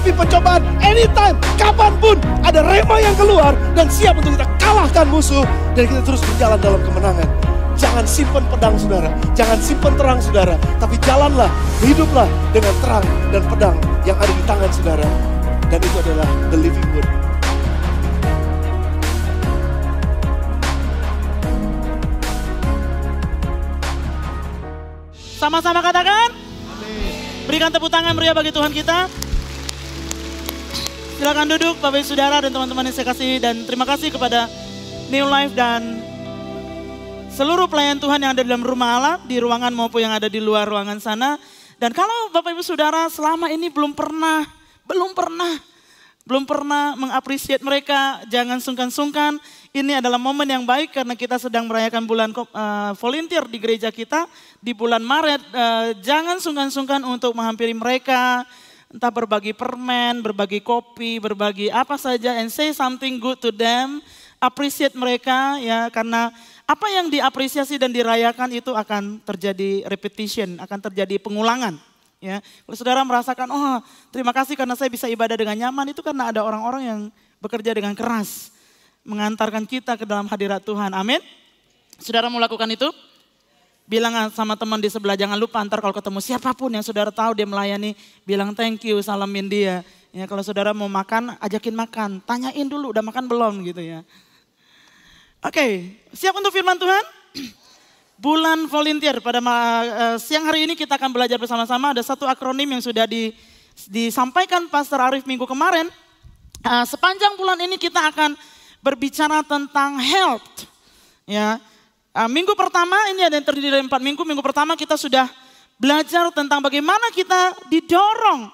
menghadapi pencobaan anytime, kapanpun ada rema yang keluar dan siap untuk kita kalahkan musuh dan kita terus berjalan dalam kemenangan. Jangan simpan pedang saudara, jangan simpan terang saudara, tapi jalanlah, hiduplah dengan terang dan pedang yang ada di tangan saudara. Dan itu adalah the living word. Sama-sama katakan. Berikan tepuk tangan meriah bagi Tuhan kita. Silakan duduk Bapak Ibu Saudara dan teman-teman yang saya kasih. Dan terima kasih kepada New Life dan seluruh pelayan Tuhan yang ada dalam rumah Allah, di ruangan maupun yang ada di luar ruangan sana. Dan kalau Bapak Ibu Saudara selama ini belum pernah mengapresiasi mereka, jangan sungkan-sungkan. Ini adalah momen yang baik karena kita sedang merayakan bulan volunteer di gereja kita di bulan Maret. Jangan sungkan-sungkan untuk menghampiri mereka, entah berbagi permen, berbagi kopi, berbagi apa saja, and say something good to them. Appreciate mereka ya, karena apa yang diapresiasi dan dirayakan itu akan terjadi repetition, akan terjadi pengulangan. Ya, kalau saudara merasakan, oh terima kasih karena saya bisa ibadah dengan nyaman, itu karena ada orang-orang yang bekerja dengan keras mengantarkan kita ke dalam hadirat Tuhan. Amin. Saudara mau lakukan itu? Bilang sama teman di sebelah, jangan lupa antar kalau ketemu siapapun yang saudara tahu dia melayani, bilang thank you, salamin dia. Ya, kalau saudara mau makan, ajakin makan, tanyain dulu udah makan belum gitu ya. Oke, siap untuk firman Tuhan? Bulan volunteer, pada siang hari ini kita akan belajar bersama-sama. Ada satu akronim yang sudah disampaikan Pastor Arif minggu kemarin. Sepanjang bulan ini kita akan berbicara tentang health. Ya, minggu pertama ini ada yang terdiri dari 4 minggu. Minggu pertama kita sudah belajar tentang bagaimana kita didorong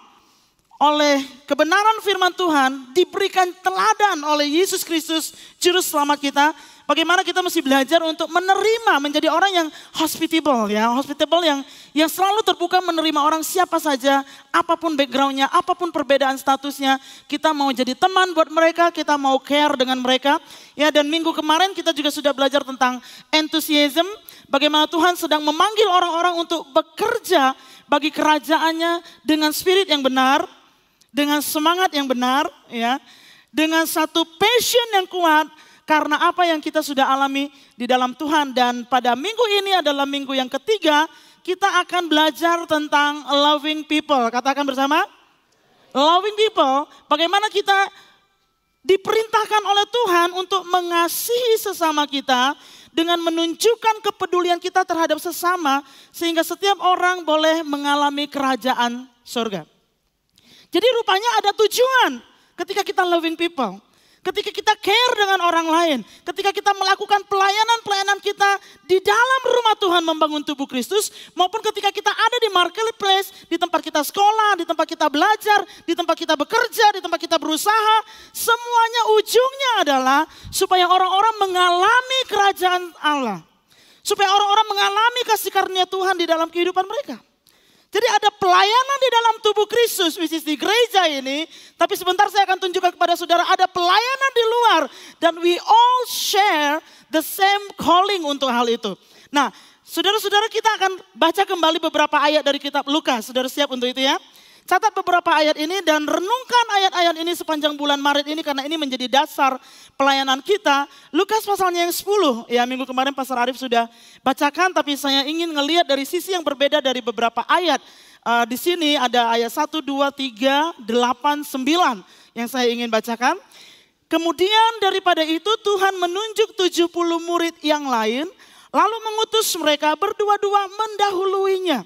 oleh kebenaran firman Tuhan, diberikan teladan oleh Yesus Kristus, Juru Selamat kita. Bagaimana kita mesti belajar untuk menerima, menjadi orang yang hospitable ya, hospitable yang selalu terbuka menerima orang siapa saja, apapun backgroundnya, apapun perbedaan statusnya, kita mau jadi teman buat mereka, kita mau care dengan mereka. Ya, dan minggu kemarin kita juga sudah belajar tentang enthusiasm, bagaimana Tuhan sedang memanggil orang-orang untuk bekerja bagi kerajaannya dengan spirit yang benar, dengan semangat yang benar, ya, dengan satu passion yang kuat. Karena apa yang kita sudah alami di dalam Tuhan. Dan pada minggu ini adalah minggu yang ketiga, kita akan belajar tentang loving people. Katakan bersama, loving people. Bagaimana kita diperintahkan oleh Tuhan untuk mengasihi sesama kita dengan menunjukkan kepedulian kita terhadap sesama, sehingga setiap orang boleh mengalami kerajaan surga. Jadi rupanya ada tujuan ketika kita loving people. Ketika kita care dengan orang lain, ketika kita melakukan pelayanan-pelayanan kita di dalam rumah Tuhan membangun tubuh Kristus, maupun ketika kita ada di marketplace, di tempat kita sekolah, di tempat kita belajar, di tempat kita bekerja, di tempat kita berusaha, semuanya ujungnya adalah supaya orang-orang mengalami kerajaan Allah. Supaya orang-orang mengalami kasih karunia Tuhan di dalam kehidupan mereka. Jadi ada pelayanan di dalam tubuh Kristus, which is di gereja ini. Tapi sebentar saya akan tunjukkan kepada saudara, ada pelayanan di luar. Dan we all share the same calling untuk hal itu. Nah, saudara-saudara, kita akan baca kembali beberapa ayat dari kitab Lukas. Saudara siap untuk itu ya? Catat beberapa ayat ini dan renungkan ayat-ayat ini sepanjang bulan Maret ini, karena ini menjadi dasar pelayanan kita. Lukas pasalnya yang 10, ya minggu kemarin Pastor Arif sudah bacakan, tapi saya ingin ngelihat dari sisi yang berbeda dari beberapa ayat. Di sini ada ayat 1, 2, 3, 8, 9 yang saya ingin bacakan. Kemudian daripada itu Tuhan menunjuk 70 murid yang lain, lalu mengutus mereka berdua-dua mendahuluinya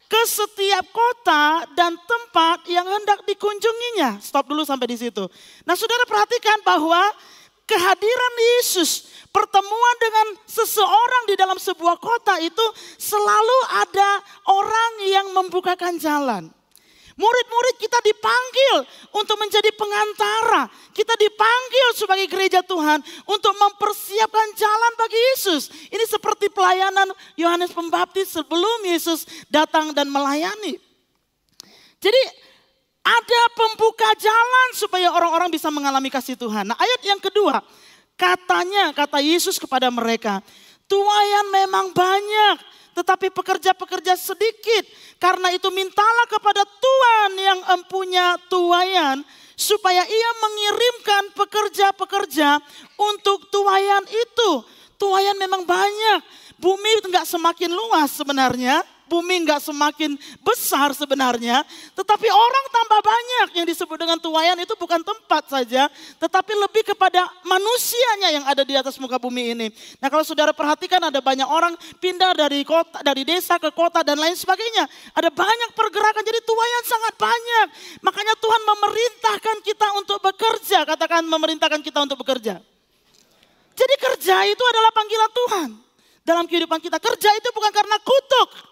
ke setiap kota dan tempat yang hendak dikunjunginya. Stop dulu sampai di situ. Nah, saudara perhatikan bahwa kehadiran Yesus, pertemuan dengan seseorang di dalam sebuah kota itu selalu ada orang yang membukakan jalan. Murid-murid kita dipanggil untuk menjadi pengantara. Kita dipanggil sebagai gereja Tuhan untuk mempersiapkan jalan bagi Yesus. Ini seperti pelayanan Yohanes Pembaptis sebelum Yesus datang dan melayani. Jadi ada pembuka jalan supaya orang-orang bisa mengalami kasih Tuhan. Nah, ayat yang kedua, kata Yesus kepada mereka, tuaian memang banyak, tetapi pekerja-pekerja sedikit. Karena itu mintalah kepada Tuhan yang empunya tuaian, supaya ia mengirimkan pekerja-pekerja untuk tuaian itu. Tuaian memang banyak. Bumi nggak semakin luas sebenarnya. Bumi nggak semakin besar sebenarnya. Tetapi orang tambah banyak. Yang disebut dengan tuaian itu bukan tempat saja. Tetapi lebih kepada manusianya yang ada di atas muka bumi ini. Nah kalau saudara perhatikan ada banyak orang pindah dari kota, dari desa ke kota dan lain sebagainya. Ada banyak pergerakan, jadi tuaian sangat banyak. Makanya Tuhan memerintahkan kita untuk bekerja. Katakan memerintahkan kita untuk bekerja. Jadi kerja itu adalah panggilan Tuhan. Dalam kehidupan kita, kerja itu bukan karena kutuk.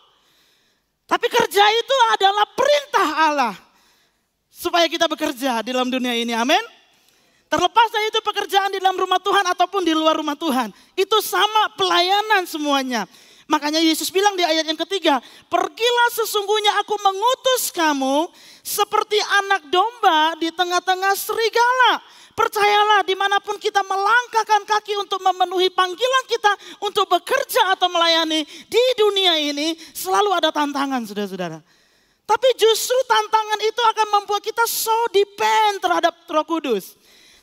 Tapi kerja itu adalah perintah Allah. Supaya kita bekerja di dalam dunia ini, amin. Terlepas dari itu pekerjaan di dalam rumah Tuhan ataupun di luar rumah Tuhan. Itu sama pelayanan semuanya. Makanya Yesus bilang di ayat yang ketiga, pergilah sesungguhnya aku mengutus kamu seperti anak domba di tengah-tengah serigala. Percayalah dimanapun kita melangkahkan kaki untuk memenuhi panggilan kita untuk bekerja atau melayani di dunia ini selalu ada tantangan saudara-saudara. Tapi justru tantangan itu akan membuat kita so depend terhadap Roh Kudus.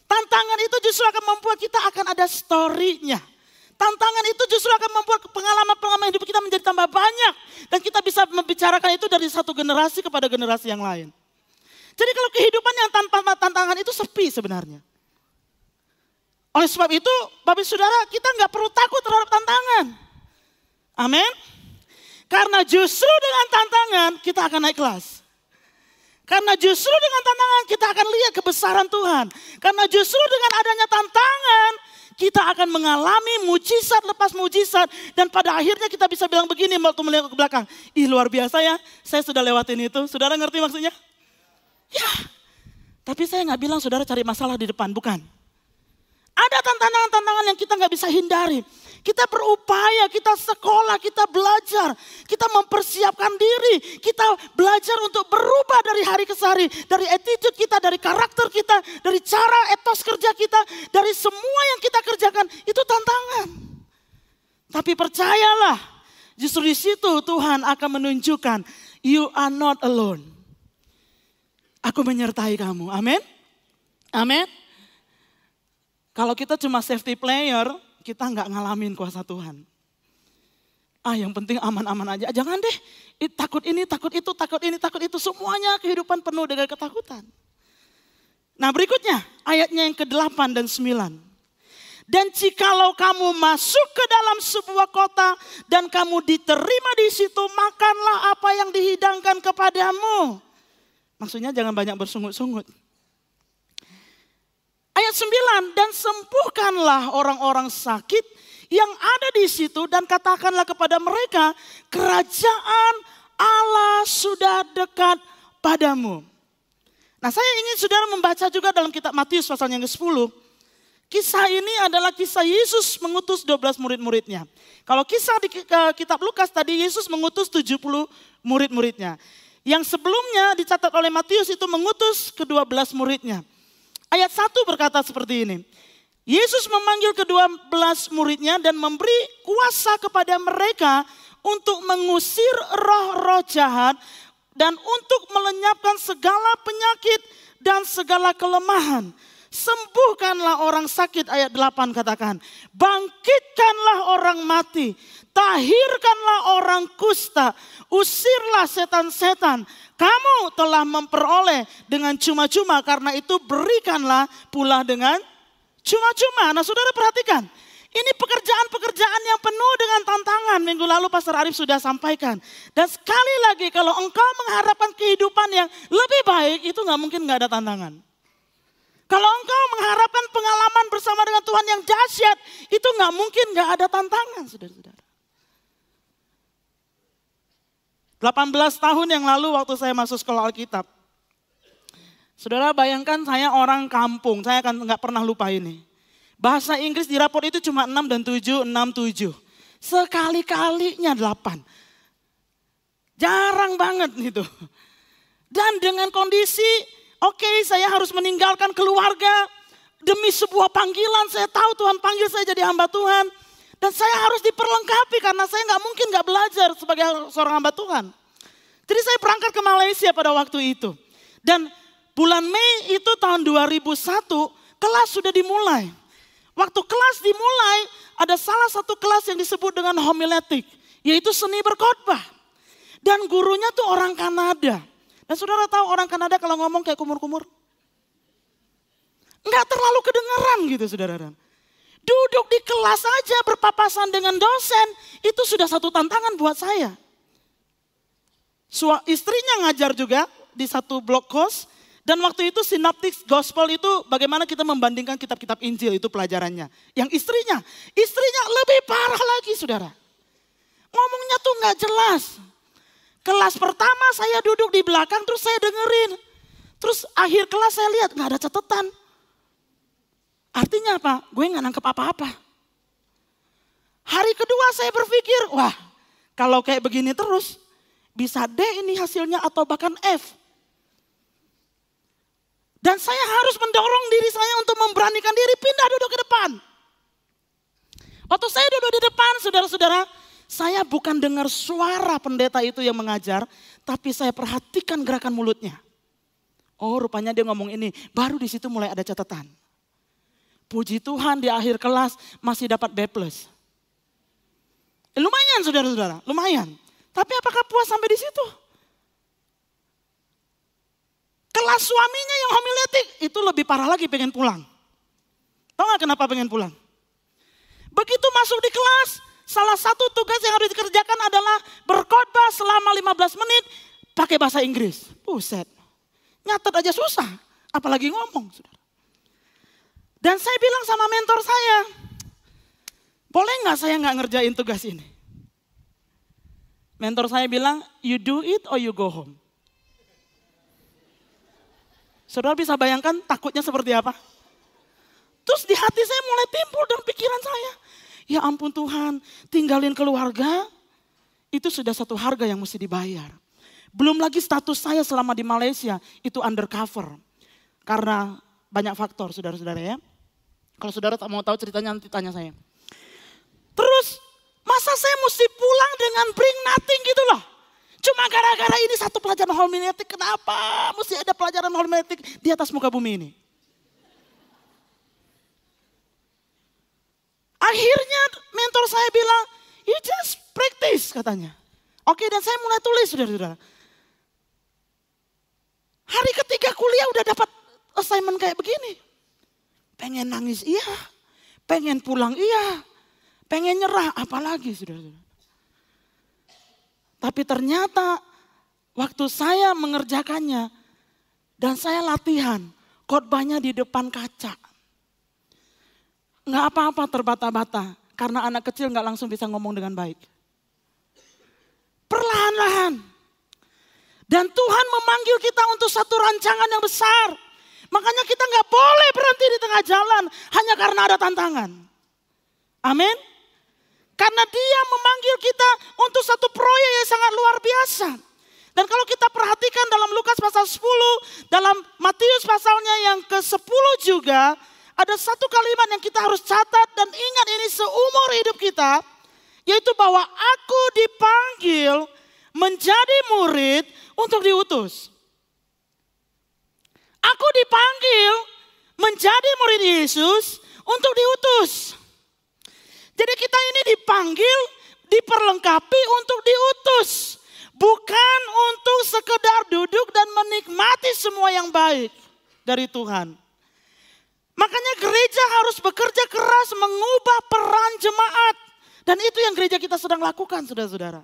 Tantangan itu justru akan membuat kita akan ada story-nya. Tantangan itu justru akan membuat pengalaman-pengalaman hidup kita menjadi tambah banyak. Dan kita bisa membicarakan itu dari satu generasi kepada generasi yang lain. Jadi kalau kehidupan yang tanpa tantangan itu sepi sebenarnya. Oleh sebab itu, Bapak Saudara, kita nggak perlu takut terhadap tantangan. Amin. Karena justru dengan tantangan kita akan naik kelas. Karena justru dengan tantangan kita akan lihat kebesaran Tuhan. Karena justru dengan adanya tantangan kita akan mengalami mujizat lepas mujizat. Dan pada akhirnya kita bisa bilang begini waktu melihat ke belakang. Ih luar biasa ya, saya sudah lewatin itu. Saudara ngerti maksudnya? Ya, tapi saya nggak bilang saudara cari masalah di depan, bukan. Ada tantangan-tantangan yang kita nggak bisa hindari. Kita berupaya, kita sekolah, kita belajar, kita mempersiapkan diri, kita belajar untuk berubah dari hari ke hari, dari attitude kita, dari karakter kita, dari cara etos kerja kita, dari semua yang kita kerjakan itu tantangan. Tapi percayalah, justru di situ Tuhan akan menunjukkan you are not alone. Aku menyertai kamu, amin, amin. Kalau kita cuma safety player, kita nggak ngalamin kuasa Tuhan. Yang penting aman-aman aja. Jangan deh, takut ini, takut itu, takut ini, takut itu. Semuanya kehidupan penuh dengan ketakutan. Nah berikutnya, ayatnya yang ke-8 dan 9. Dan jikalau kamu masuk ke dalam sebuah kota dan kamu diterima di situ, makanlah apa yang dihidangkan kepadamu. Maksudnya jangan banyak bersungut-sungut. Ayat 9, dan sembuhkanlah orang-orang sakit yang ada di situ dan katakanlah kepada mereka, kerajaan Allah sudah dekat padamu. Nah saya ingin saudara membaca juga dalam kitab Matius pasal yang ke-10. Kisah ini adalah kisah Yesus mengutus 12 murid-muridnya. Kalau kisah di kitab Lukas tadi Yesus mengutus 70 murid-muridnya. Yang sebelumnya dicatat oleh Matius itu mengutus ke-12 muridnya. Ayat 1 berkata seperti ini. Yesus memanggil ke-12 muridnya dan memberi kuasa kepada mereka untuk mengusir roh-roh jahat dan untuk melenyapkan segala penyakit dan segala kelemahan. Sembuhkanlah orang sakit, ayat 8 katakan. Bangkitkanlah orang mati, tahirkanlah orang kusta, usirlah setan-setan. Kamu telah memperoleh dengan cuma-cuma, karena itu berikanlah pula dengan cuma-cuma. Nah saudara perhatikan, ini pekerjaan-pekerjaan yang penuh dengan tantangan. Minggu lalu Pastor Arif sudah sampaikan. Dan sekali lagi kalau engkau mengharapkan kehidupan yang lebih baik, itu gak mungkin gak ada tantangan. Kalau engkau mengharapkan pengalaman bersama dengan Tuhan yang dahsyat, itu gak mungkin gak ada tantangan saudara-saudara. 18 tahun yang lalu waktu saya masuk sekolah Alkitab. Saudara bayangkan saya orang kampung, saya akan gak pernah lupa ini. Bahasa Inggris di rapor itu cuma 6 dan 7, 6, 7. Sekali-kalinya 8. Jarang banget gitu. Dan dengan kondisi, oke, saya harus meninggalkan keluarga demi sebuah panggilan. Saya tahu Tuhan panggil saya jadi hamba Tuhan. Dan saya harus diperlengkapi karena saya nggak mungkin nggak belajar sebagai seorang hamba Tuhan. Jadi saya berangkat ke Malaysia pada waktu itu. Dan bulan Mei itu tahun 2001 kelas sudah dimulai. Waktu kelas dimulai ada salah satu kelas yang disebut dengan homiletik. Yaitu seni berkhotbah. Dan gurunya tuh orang Kanada. Dan saudara tahu orang Kanada kalau ngomong kayak kumur-kumur? Enggak terlalu kedengaran gitu saudara. Duduk di kelas aja berpapasan dengan dosen, itu sudah satu tantangan buat saya. Istrinya ngajar juga di satu blog kos, dan waktu itu Synoptic Gospel itu bagaimana kita membandingkan kitab-kitab Injil, itu pelajarannya. Yang istrinya lebih parah lagi saudara. Ngomongnya tuh gak jelas. Kelas pertama saya duduk di belakang terus saya dengerin. Terus akhir kelas saya lihat gak ada catatan. Artinya apa? Gue gak nangkep apa-apa. Hari kedua saya berpikir, wah kalau kayak begini terus bisa D ini hasilnya atau bahkan F. Dan saya harus mendorong diri saya untuk memberanikan diri pindah duduk ke depan. Waktu saya duduk di depan saudara-saudara, saya bukan dengar suara pendeta itu yang mengajar, tapi saya perhatikan gerakan mulutnya. Oh rupanya dia ngomong ini, baru di situ mulai ada catatan. Puji Tuhan di akhir kelas masih dapat B+. Lumayan saudara-saudara, lumayan. Tapi apakah puas sampai di situ? Kelas suaminya yang homiletik itu lebih parah lagi, pengen pulang. Tahu gak kenapa pengen pulang? Begitu masuk di kelas, salah satu tugas yang harus dikerjakan adalah berkhotbah selama 15 menit pakai bahasa Inggris. Buset, nyatet aja susah, apalagi ngomong saudara. Dan saya bilang sama mentor saya, boleh gak saya gak ngerjain tugas ini? Mentor saya bilang, you do it or you go home. Saudara bisa bayangkan takutnya seperti apa? Terus di hati saya mulai timbul dan pikiran saya, ya ampun Tuhan, tinggalin keluarga, itu sudah satu harga yang mesti dibayar. Belum lagi status saya selama di Malaysia, itu undercover. Karena banyak faktor saudara-saudara ya. Kalau saudara tak mau tahu ceritanya nanti tanya saya. Terus masa saya mesti pulang dengan bring nothing gitu loh. Cuma gara-gara ini satu pelajaran homiletik, kenapa mesti ada pelajaran homiletik di atas muka bumi ini? Akhirnya mentor saya bilang, you just practice katanya. Oke, dan saya mulai tulis saudara-saudara. Hari ketiga kuliah udah dapat assignment kayak begini. Pengen nangis iya, pengen pulang iya, pengen nyerah apalagi saudara-saudara. Tapi ternyata waktu saya mengerjakannya dan saya latihan khotbahnya di depan kaca. Nggak apa-apa terbata-bata karena anak kecil nggak langsung bisa ngomong dengan baik. Perlahan-lahan. Dan Tuhan memanggil kita untuk satu rancangan yang besar. Makanya kita nggak boleh berhenti di tengah jalan hanya karena ada tantangan. Amin. Karena Dia memanggil kita untuk satu proyek yang sangat luar biasa. Dan kalau kita perhatikan dalam Lukas pasal 10, dalam Matius pasalnya yang ke-10 juga, ada satu kalimat yang kita harus catat dan ingat ini seumur hidup kita. Yaitu bahwa aku dipanggil menjadi murid untuk diutus. Aku dipanggil menjadi murid Yesus untuk diutus. Jadi kita ini dipanggil, diperlengkapi untuk diutus. Bukan untuk sekedar duduk dan menikmati semua yang baik dari Tuhan. Makanya gereja harus bekerja keras mengubah peran jemaat. Dan itu yang gereja kita sedang lakukan saudara-saudara.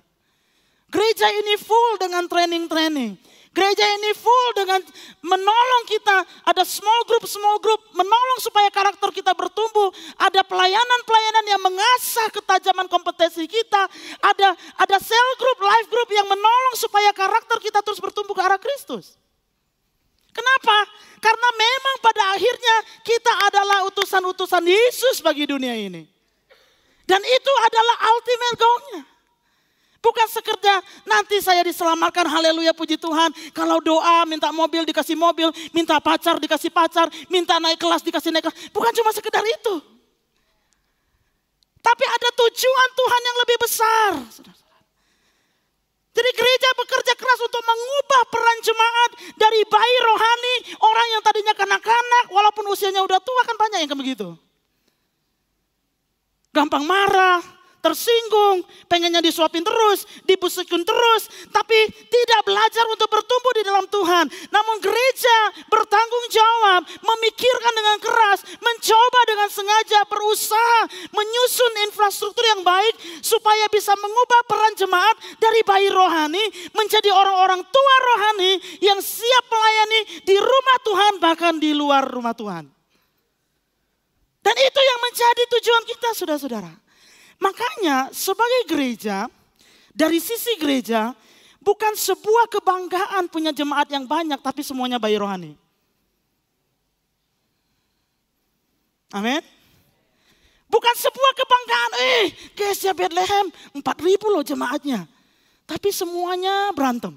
Gereja ini full dengan training-training. Gereja ini full dengan menolong kita. Ada small group menolong supaya karakter kita bertumbuh. Ada pelayanan-pelayanan yang mengasah ketajaman kompetensi kita. Ada cell group, life group yang menolong supaya karakter kita terus bertumbuh ke arah Kristus. Kenapa? Karena memang pada akhirnya kita adalah utusan-utusan Yesus bagi dunia ini. Dan itu adalah ultimate goal-nya. Bukan sekedar nanti saya diselamatkan, haleluya puji Tuhan. Kalau doa minta mobil dikasih mobil, minta pacar dikasih pacar, minta naik kelas dikasih naik kelas. Bukan cuma sekedar itu. Tapi ada tujuan Tuhan yang lebih besar. Jadi gereja bekerja keras untuk mengubah peran jemaat dari bayi rohani, orang yang tadinya kanak-kanak, walaupun usianya udah tua, kan banyak yang kayak begitu. Gampang marah, tersinggung, pengennya disuapin terus, dibusukin terus, tapi tidak belajar untuk bertumbuh di dalam Tuhan. Namun gereja bertanggung jawab, memikirkan dengan keras, mencoba dengan sengaja, berusaha menyusun infrastruktur yang baik supaya bisa mengubah peran jemaat dari bayi rohani menjadi orang-orang tua rohani yang siap melayani di rumah Tuhan bahkan di luar rumah Tuhan. Dan itu yang menjadi tujuan kita, saudara-saudara. Makanya sebagai gereja, dari sisi gereja, bukan sebuah kebanggaan punya jemaat yang banyak, tapi semuanya bayi rohani. Amin. Bukan sebuah kebanggaan, Gereja Bethlehem 4.000 loh jemaatnya. Tapi semuanya berantem.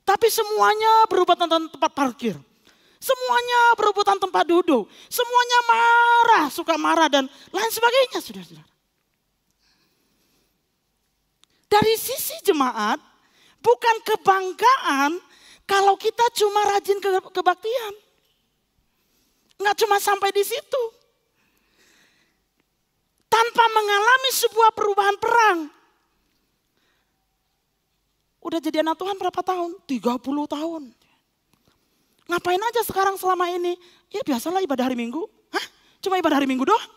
Tapi semuanya berebutan tempat parkir. Semuanya berebutan tempat duduk. Semuanya marah, suka marah dan lain sebagainya, saudara-saudara. Dari sisi jemaat, bukan kebanggaan kalau kita cuma rajin kebaktian. Enggak cuma sampai di situ. Tanpa mengalami sebuah perubahan perang. Udah jadi anak Tuhan berapa tahun? 30 tahun. Ngapain aja sekarang selama ini? Ya biasalah ibadah hari Minggu. Hah? Cuma ibadah hari Minggu doang?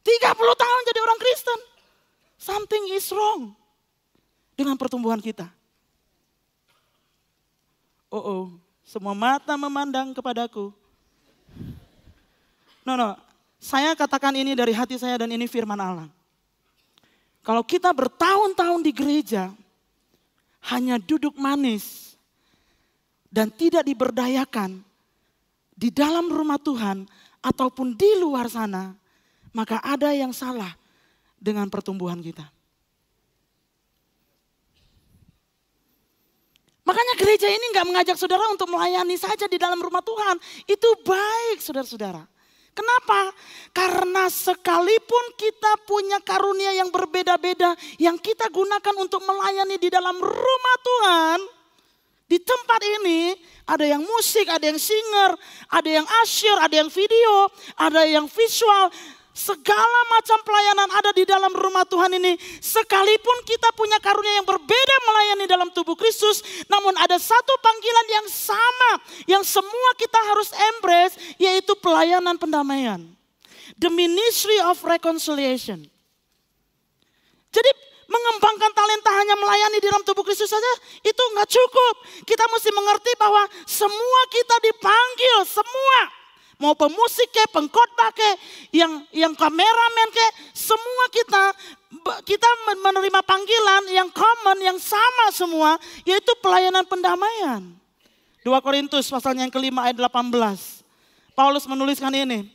30 tahun jadi orang Kristen. Something is wrong dengan pertumbuhan kita. Semua mata memandang kepadaku. No, saya katakan ini dari hati saya dan ini firman Allah. Kalau kita bertahun-tahun di gereja, hanya duduk manis, dan tidak diberdayakan di dalam rumah Tuhan ataupun di luar sana, maka ada yang salah dengan pertumbuhan kita. Makanya gereja ini gak mengajak saudara untuk melayani saja di dalam rumah Tuhan. Itu baik saudara-saudara. Kenapa? Karena sekalipun kita punya karunia yang berbeda-beda yang kita gunakan untuk melayani di dalam rumah Tuhan, di tempat ini ada yang musik, ada yang singer, ada yang usher, ada yang video, ada yang visual. Segala macam pelayanan ada di dalam rumah Tuhan ini. Sekalipun kita punya karunia yang berbeda melayani dalam tubuh Kristus, namun ada satu panggilan yang sama yang semua kita harus embrace, yaitu pelayanan pendamaian. The ministry of reconciliation. Jadi mengembangkan talenta hanya melayani di dalam tubuh Kristus saja itu nggak cukup. Kita mesti mengerti bahwa semua kita dipanggil, semua. Mau pemusik ke, pengkhotbah ke, yang kameramen ke, semua kita menerima panggilan yang common, yang sama semua, yaitu pelayanan pendamaian. 2 Korintus pasalnya yang kelima ayat 18. Paulus menuliskan ini.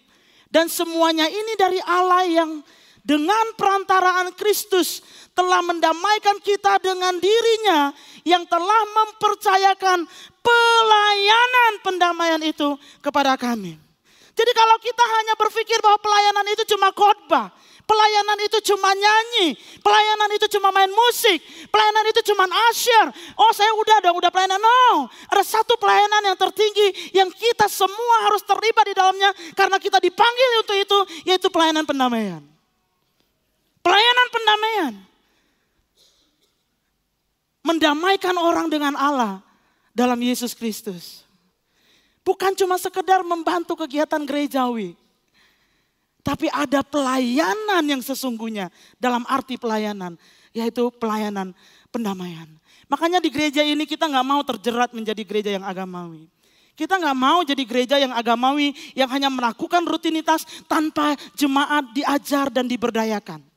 Dan semuanya ini dari Allah yang dengan perantaraan Kristus telah mendamaikan kita dengan dirinya, yang telah mempercayakan pelayanan pendamaian itu kepada kami. Jadi kalau kita hanya berpikir bahwa pelayanan itu cuma khotbah, pelayanan itu cuma nyanyi, pelayanan itu cuma main musik, pelayanan itu cuma usher. Oh saya udah pelayanan. No, ada satu pelayanan yang tertinggi yang kita semua harus terlibat di dalamnya karena kita dipanggil untuk itu, yaitu pelayanan pendamaian. Pelayanan pendamaian. Mendamaikan orang dengan Allah dalam Yesus Kristus. Bukan cuma sekedar membantu kegiatan gerejawi. Tapi ada pelayanan yang sesungguhnya dalam arti pelayanan. Yaitu pelayanan pendamaian. Makanya di gereja ini kita gak mau terjerat menjadi gereja yang agamawi. Kita gak mau jadi gereja yang agamawi yang hanya melakukan rutinitas tanpa jemaat diajar dan diberdayakan.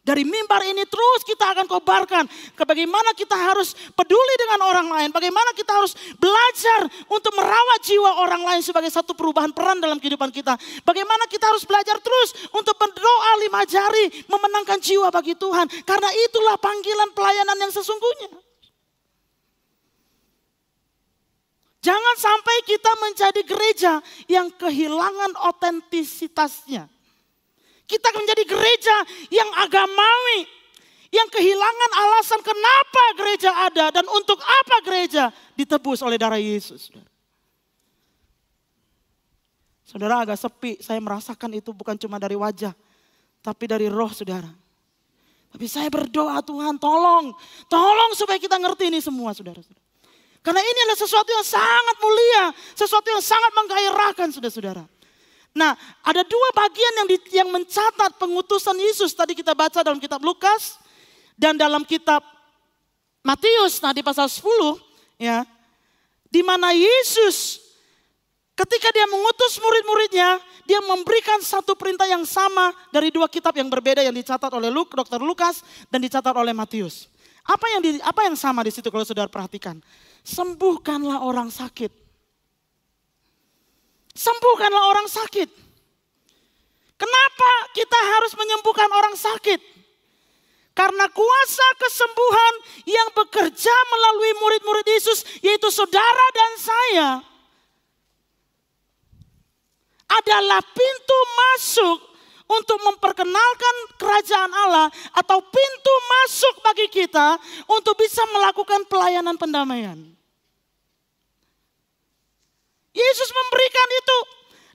Dari mimbar ini terus kita akan kobarkan ke bagaimana kita harus peduli dengan orang lain. Bagaimana kita harus belajar untuk merawat jiwa orang lain sebagai satu perubahan peran dalam kehidupan kita. Bagaimana kita harus belajar terus untuk berdoa 5 jari memenangkan jiwa bagi Tuhan. Karena itulah panggilan pelayanan yang sesungguhnya. Jangan sampai kita menjadi gereja yang kehilangan otentisitasnya. Kita menjadi gereja yang agamawi, yang kehilangan alasan kenapa gereja ada dan untuk apa gereja ditebus oleh darah Yesus. Saudara, agak sepi, saya merasakan itu bukan cuma dari wajah, tapi dari roh saudara. Tapi saya berdoa, Tuhan tolong supaya kita ngerti ini semua saudara-saudara. Karena ini adalah sesuatu yang sangat mulia, sesuatu yang sangat menggairahkan saudara-saudara. Nah, ada dua bagian yang mencatat pengutusan Yesus. Tadi kita baca dalam kitab Lukas dan dalam kitab Matius. Nah, di pasal 10 ya, di mana Yesus ketika dia mengutus murid-muridnya, dia memberikan satu perintah yang sama dari dua kitab yang berbeda yang dicatat oleh Dr. Lukas dan dicatat oleh Matius. Apa yang sama di situ kalau saudara perhatikan? Sembuhkanlah orang sakit. Sembuhkanlah orang sakit. Kenapa kita harus menyembuhkan orang sakit? Karena kuasa kesembuhan yang bekerja melalui murid-murid Yesus, yaitu saudara dan saya, adalah pintu masuk untuk memperkenalkan kerajaan Allah atau pintu masuk bagi kita untuk bisa melakukan pelayanan pendamaian. Yesus memberikan itu.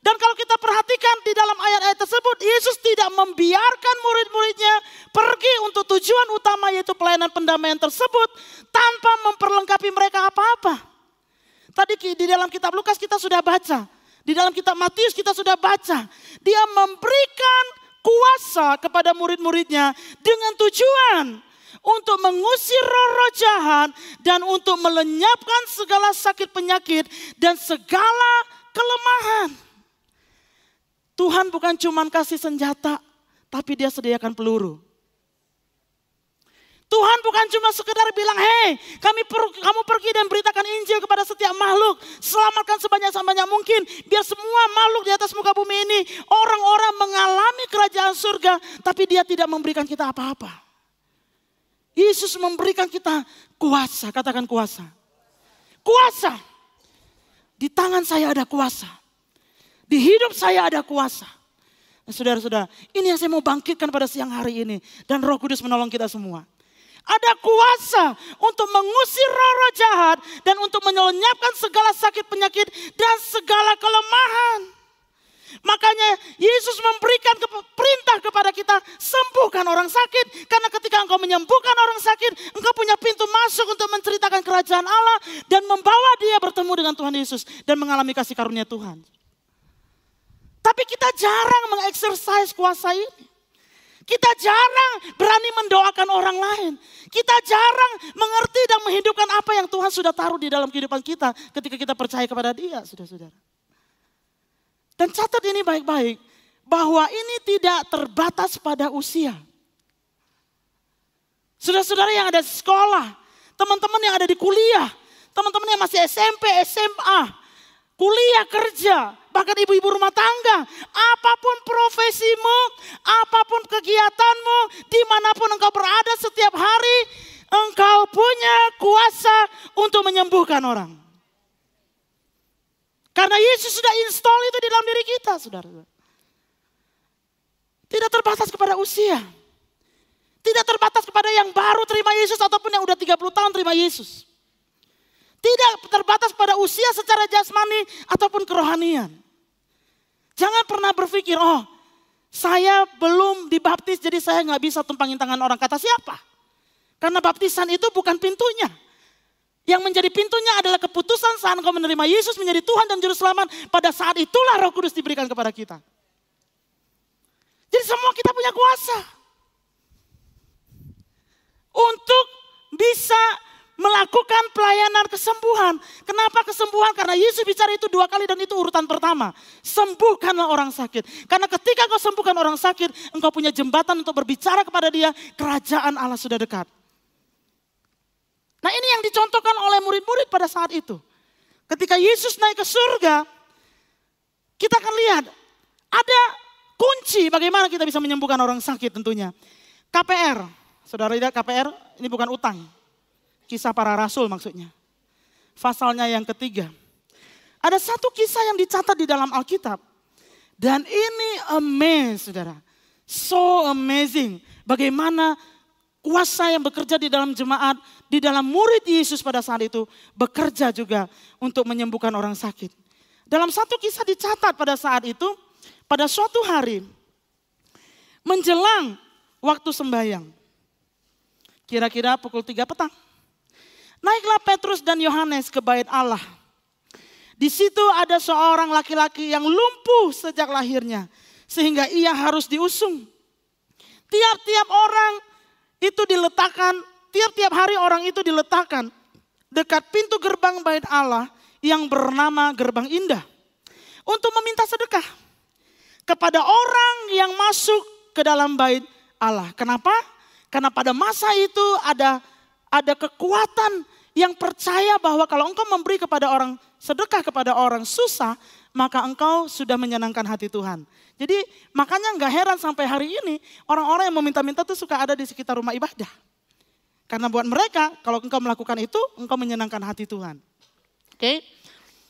Dan kalau kita perhatikan di dalam ayat-ayat tersebut, Yesus tidak membiarkan murid-muridnya pergi untuk tujuan utama yaitu pelayanan pendamaian tersebut tanpa memperlengkapi mereka apa-apa. Tadi di dalam kitab Lukas kita sudah baca. Di dalam kitab Matius kita sudah baca. Dia memberikan kuasa kepada murid-muridnya dengan tujuan untuk mengusir roh-roh jahat dan untuk melenyapkan segala sakit penyakit dan segala kelemahan. Tuhan bukan cuma kasih senjata, tapi dia sediakan peluru. Tuhan bukan cuma sekedar bilang, hei kamu pergi dan beritakan Injil kepada setiap makhluk. Selamatkan sebanyak-banyak mungkin. Biar semua makhluk di atas muka bumi ini, orang-orang mengalami kerajaan surga. Tapi dia tidak memberikan kita apa-apa. Yesus memberikan kita kuasa, katakan kuasa. Kuasa. Di tangan saya ada kuasa. Di hidup saya ada kuasa. Nah, saudara-saudara, ini yang saya mau bangkitkan pada siang hari ini. Dan Roh Kudus menolong kita semua. Ada kuasa untuk mengusir roh-roh jahat dan untuk melenyapkan segala sakit penyakit dan segala kelemahan. Makanya Yesus memberikan perintah kepada kita, sembuhkan orang sakit. Karena ketika engkau menyembuhkan orang sakit, engkau punya pintu masuk untuk menceritakan kerajaan Allah dan membawa dia bertemu dengan Tuhan Yesus dan mengalami kasih karunia Tuhan. Tapi kita jarang mengeksersis kuasa ini. Kita jarang berani mendoakan orang lain. Kita jarang mengerti dan menghidupkan apa yang Tuhan sudah taruh di dalam kehidupan kita ketika kita percaya kepada Dia, saudara-saudara. Dan catat ini baik-baik, bahwa ini tidak terbatas pada usia. Saudara-saudara yang ada di sekolah, teman-teman yang ada di kuliah, teman-teman yang masih SMP, SMA, kuliah, kerja, bahkan ibu-ibu rumah tangga, apapun profesimu, apapun kegiatanmu, dimanapun engkau berada setiap hari, engkau punya kuasa untuk menyembuhkan orang. Karena Yesus sudah install itu di dalam diri kita, saudara. Tidak terbatas kepada usia. Tidak terbatas kepada yang baru terima Yesus ataupun yang udah 30 tahun terima Yesus. Tidak terbatas pada usia secara jasmani ataupun kerohanian. Jangan pernah berpikir, oh saya belum dibaptis jadi saya gak bisa tumpangin tangan orang. Kata siapa? Karena baptisan itu bukan pintunya. Yang menjadi pintunya adalah keputusan saat engkau menerima Yesus menjadi Tuhan dan Juru Selamat. Pada saat itulah Roh Kudus diberikan kepada kita. Jadi semua kita punya kuasa. Untuk bisa melakukan pelayanan kesembuhan. Kenapa kesembuhan? Karena Yesus bicara itu 2 kali dan itu urutan pertama. Sembuhkanlah orang sakit. Karena ketika engkau sembuhkan orang sakit, engkau punya jembatan untuk berbicara kepada dia. Kerajaan Allah sudah dekat. Nah ini yang dicontohkan oleh murid-murid pada saat itu. Ketika Yesus naik ke surga, kita akan lihat ada kunci bagaimana kita bisa menyembuhkan orang sakit tentunya. KPR, saudara lihat KPR ini bukan utang. Kisah para rasul maksudnya. Pasalnya yang ketiga. Ada satu kisah yang dicatat di dalam Alkitab. Dan ini amazing saudara. So amazing. Bagaimana kuasa yang bekerja di dalam jemaat, di dalam murid Yesus pada saat itu bekerja juga untuk menyembuhkan orang sakit. Dalam satu kisah dicatat pada saat itu, pada suatu hari menjelang waktu sembahyang, kira-kira pukul 3 petang, naiklah Petrus dan Yohanes ke bait Allah. Di situ ada seorang laki-laki yang lumpuh sejak lahirnya, sehingga ia harus diusung. Tiap-tiap orang itu diletakkan, tiap-tiap hari orang itu diletakkan dekat pintu gerbang bait Allah yang bernama Gerbang Indah untuk meminta sedekah kepada orang yang masuk ke dalam bait Allah. Kenapa? Karena pada masa itu ada kekuatan yang percaya bahwa kalau engkau memberi kepada orang, sedekah kepada orang susah, maka engkau sudah menyenangkan hati Tuhan. Jadi makanya nggak heran sampai hari ini orang-orang yang meminta-minta itu suka ada di sekitar rumah ibadah. Karena buat mereka kalau engkau melakukan itu, engkau menyenangkan hati Tuhan. Oke?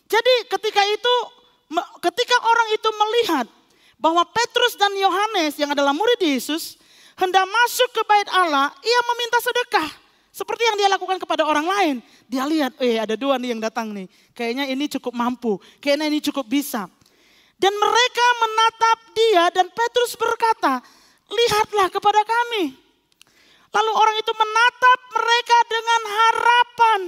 Jadi ketika orang itu melihat bahwa Petrus dan Yohanes yang adalah murid Yesus hendak masuk ke bait Allah, ia meminta sedekah. Seperti yang dia lakukan kepada orang lain. Dia lihat, ada 2 nih yang datang nih. Kayaknya ini cukup mampu, kayaknya ini cukup bisa. Dan mereka menatap dia dan Petrus berkata, lihatlah kepada kami. Lalu orang itu menatap mereka dengan harapan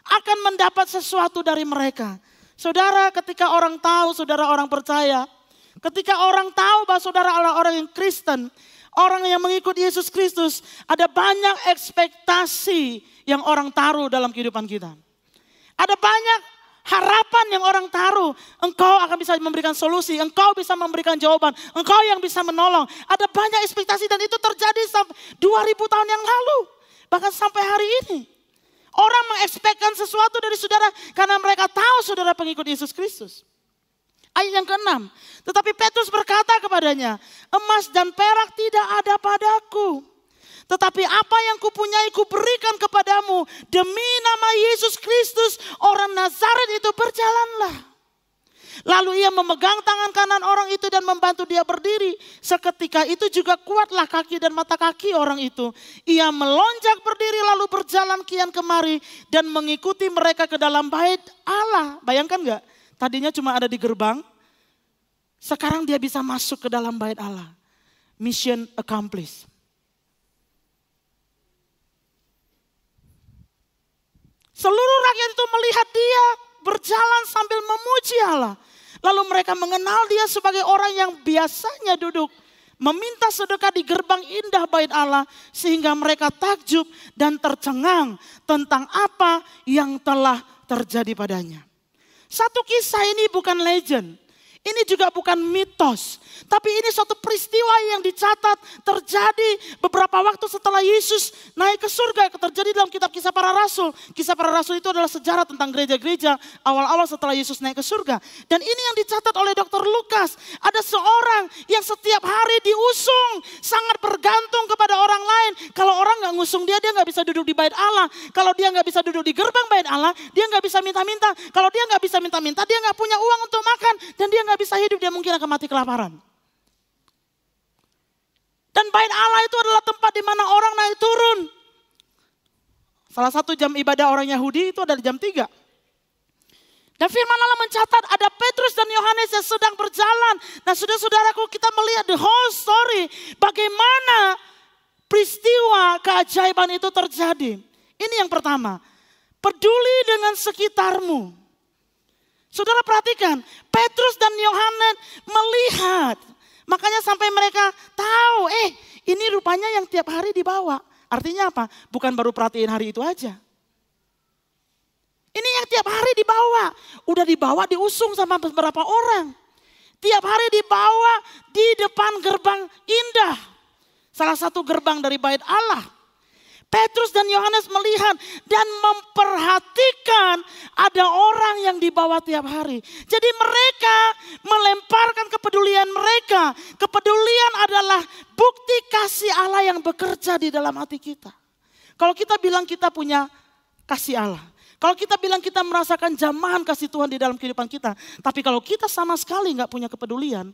akan mendapat sesuatu dari mereka. Saudara, ketika orang tahu saudara orang percaya, ketika orang tahu bahwa saudara adalah orang yang Kristen, orang yang mengikuti Yesus Kristus, ada banyak ekspektasi yang orang taruh dalam kehidupan kita. Ada banyak harapan yang orang taruh, engkau akan bisa memberikan solusi, engkau bisa memberikan jawaban, engkau yang bisa menolong. Ada banyak ekspektasi dan itu terjadi sampai 2000 tahun yang lalu. Bahkan sampai hari ini. Orang mengekspekkan sesuatu dari saudara karena mereka tahu saudara pengikut Yesus Kristus. Ayat yang ke-6. Tetapi Petrus berkata kepadanya, emas dan perak tidak ada padaku. Tetapi apa yang kupunyai kuberikan kepadamu. Demi nama Yesus Kristus orang Nazaret itu berjalanlah. Lalu ia memegang tangan kanan orang itu dan membantu dia berdiri. Seketika itu juga kuatlah kaki dan mata kaki orang itu. Ia melonjak berdiri lalu berjalan kian kemari dan mengikuti mereka ke dalam bait Allah. Bayangkan gak? Tadinya cuma ada di gerbang. Sekarang dia bisa masuk ke dalam bait Allah. Mission accomplished. Seluruh rakyat itu melihat dia berjalan sambil memuji Allah. Lalu mereka mengenal dia sebagai orang yang biasanya duduk meminta sedekah di gerbang indah bait Allah. Sehingga mereka takjub dan tercengang tentang apa yang telah terjadi padanya. Satu kisah ini bukan legend. Ini juga bukan mitos. Tapi ini suatu peristiwa yang dicatat terjadi beberapa waktu setelah Yesus naik ke surga. Terjadi dalam kitab Kisah Para Rasul. Kisah Para Rasul itu adalah sejarah tentang gereja-gereja awal-awal setelah Yesus naik ke surga. Dan ini yang dicatat oleh Dr. Lukas. Ada seorang yang setiap hari diusung. Sangat bergantung kepada orang lain. Kalau orang gak ngusung dia gak bisa duduk di bait Allah. Kalau dia gak bisa duduk di gerbang bait Allah, dia gak bisa minta-minta. Kalau dia gak bisa minta-minta, dia gak punya uang untuk makan. Dan dia gak bisa hidup, dia mungkin akan mati kelaparan. Dan bait Allah itu adalah tempat di mana orang naik turun. Salah satu jam ibadah orang Yahudi itu ada di jam 3. Dan firman Allah mencatat ada Petrus dan Yohanes yang sedang berjalan. Nah saudara-saudaraku, kita melihat the whole story. Bagaimana peristiwa keajaiban itu terjadi. Ini yang pertama. Peduli dengan sekitarmu. Saudara perhatikan, Petrus dan Yohanes melihat. Makanya sampai mereka tahu, ini rupanya yang tiap hari dibawa. Artinya apa? Bukan baru perhatiin hari itu aja. Ini yang tiap hari dibawa. Udah dibawa, diusung sama beberapa orang. Tiap hari dibawa di depan gerbang indah. Salah satu gerbang dari bait Allah. Petrus dan Yohanes melihat dan memperhatikan ada orang yang dibawa tiap hari. Jadi mereka melemparkan kepedulian mereka. Kepedulian adalah bukti kasih Allah yang bekerja di dalam hati kita. Kalau kita bilang kita punya kasih Allah. Kalau kita bilang kita merasakan jamahan kasih Tuhan di dalam kehidupan kita. Tapi kalau kita sama sekali gak punya kepedulian,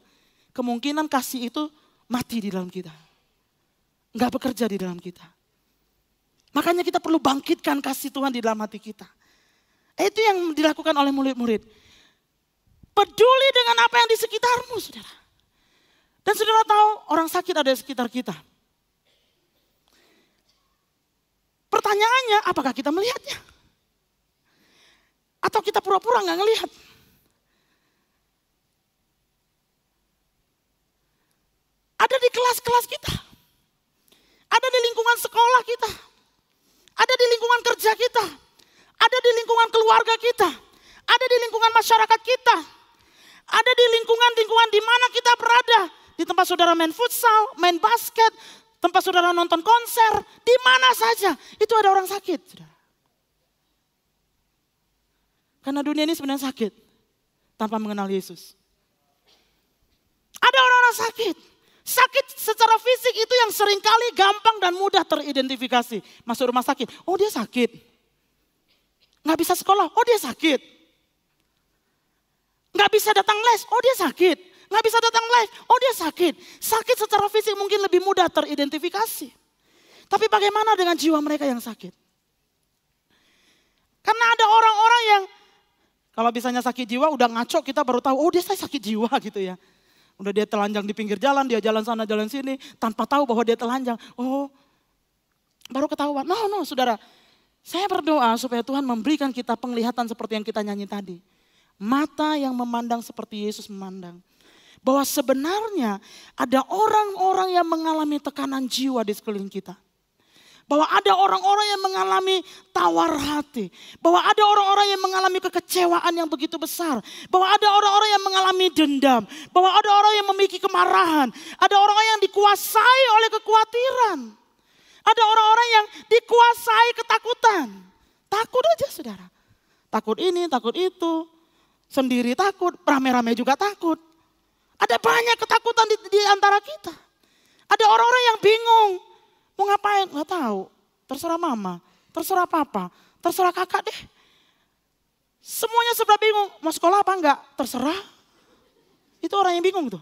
kemungkinan kasih itu mati di dalam kita. Enggak bekerja di dalam kita. Makanya kita perlu bangkitkan kasih Tuhan di dalam hati kita. Itu yang dilakukan oleh murid-murid. Peduli dengan apa yang di sekitarmu, saudara. Dan saudara tahu orang sakit ada di sekitar kita. Pertanyaannya, apakah kita melihatnya? Atau kita pura-pura nggak ngelihat? Ada di kelas-kelas kita. Ada di lingkungan sekolah kita. Ada di lingkungan kerja kita. Ada di lingkungan keluarga kita. Ada di lingkungan masyarakat kita. Ada di lingkungan di mana kita berada. Di tempat saudara main futsal, main basket, tempat saudara nonton konser. Di mana saja itu ada orang sakit. Saudara. Karena dunia ini sebenarnya sakit. Tanpa mengenal Yesus. Ada orang-orang sakit. Sakit secara fisik itu yang seringkali gampang dan mudah teridentifikasi. Masuk rumah sakit, oh dia sakit. Nggak bisa sekolah, oh dia sakit. Nggak bisa datang les, oh dia sakit. Nggak bisa datang live, oh dia sakit. Sakit secara fisik mungkin lebih mudah teridentifikasi. Tapi bagaimana dengan jiwa mereka yang sakit? Karena ada orang-orang yang kalau misalnya sakit jiwa udah ngaco kita baru tahu, oh dia sakit jiwa gitu ya. Udah dia telanjang di pinggir jalan, dia jalan sana jalan sini tanpa tahu bahwa dia telanjang. Oh baru ketahuan. No saudara. Saya berdoa supaya Tuhan memberikan kita penglihatan seperti yang kita nyanyi tadi. Mata yang memandang seperti Yesus memandang. Bahwa sebenarnya ada orang-orang yang mengalami tekanan jiwa di sekeliling kita. Bahwa ada orang-orang yang mengalami tawar hati. Bahwa ada orang-orang yang mengalami kekecewaan yang begitu besar. Bahwa ada orang-orang yang mengalami dendam. Bahwa ada orang yang memiliki kemarahan. Ada orang-orang yang dikuasai oleh kekhawatiran. Ada orang-orang yang dikuasai ketakutan. Takut aja saudara. Takut ini, takut itu. Sendiri takut, rame-rame juga takut. Ada banyak ketakutan di antara kita. Ada orang-orang yang bingung. Mau ngapain? Gak tahu. Terserah mama, terserah papa, terserah kakak deh. Semuanya serba bingung. Mau sekolah apa enggak? Terserah. Itu orang yang bingung tuh.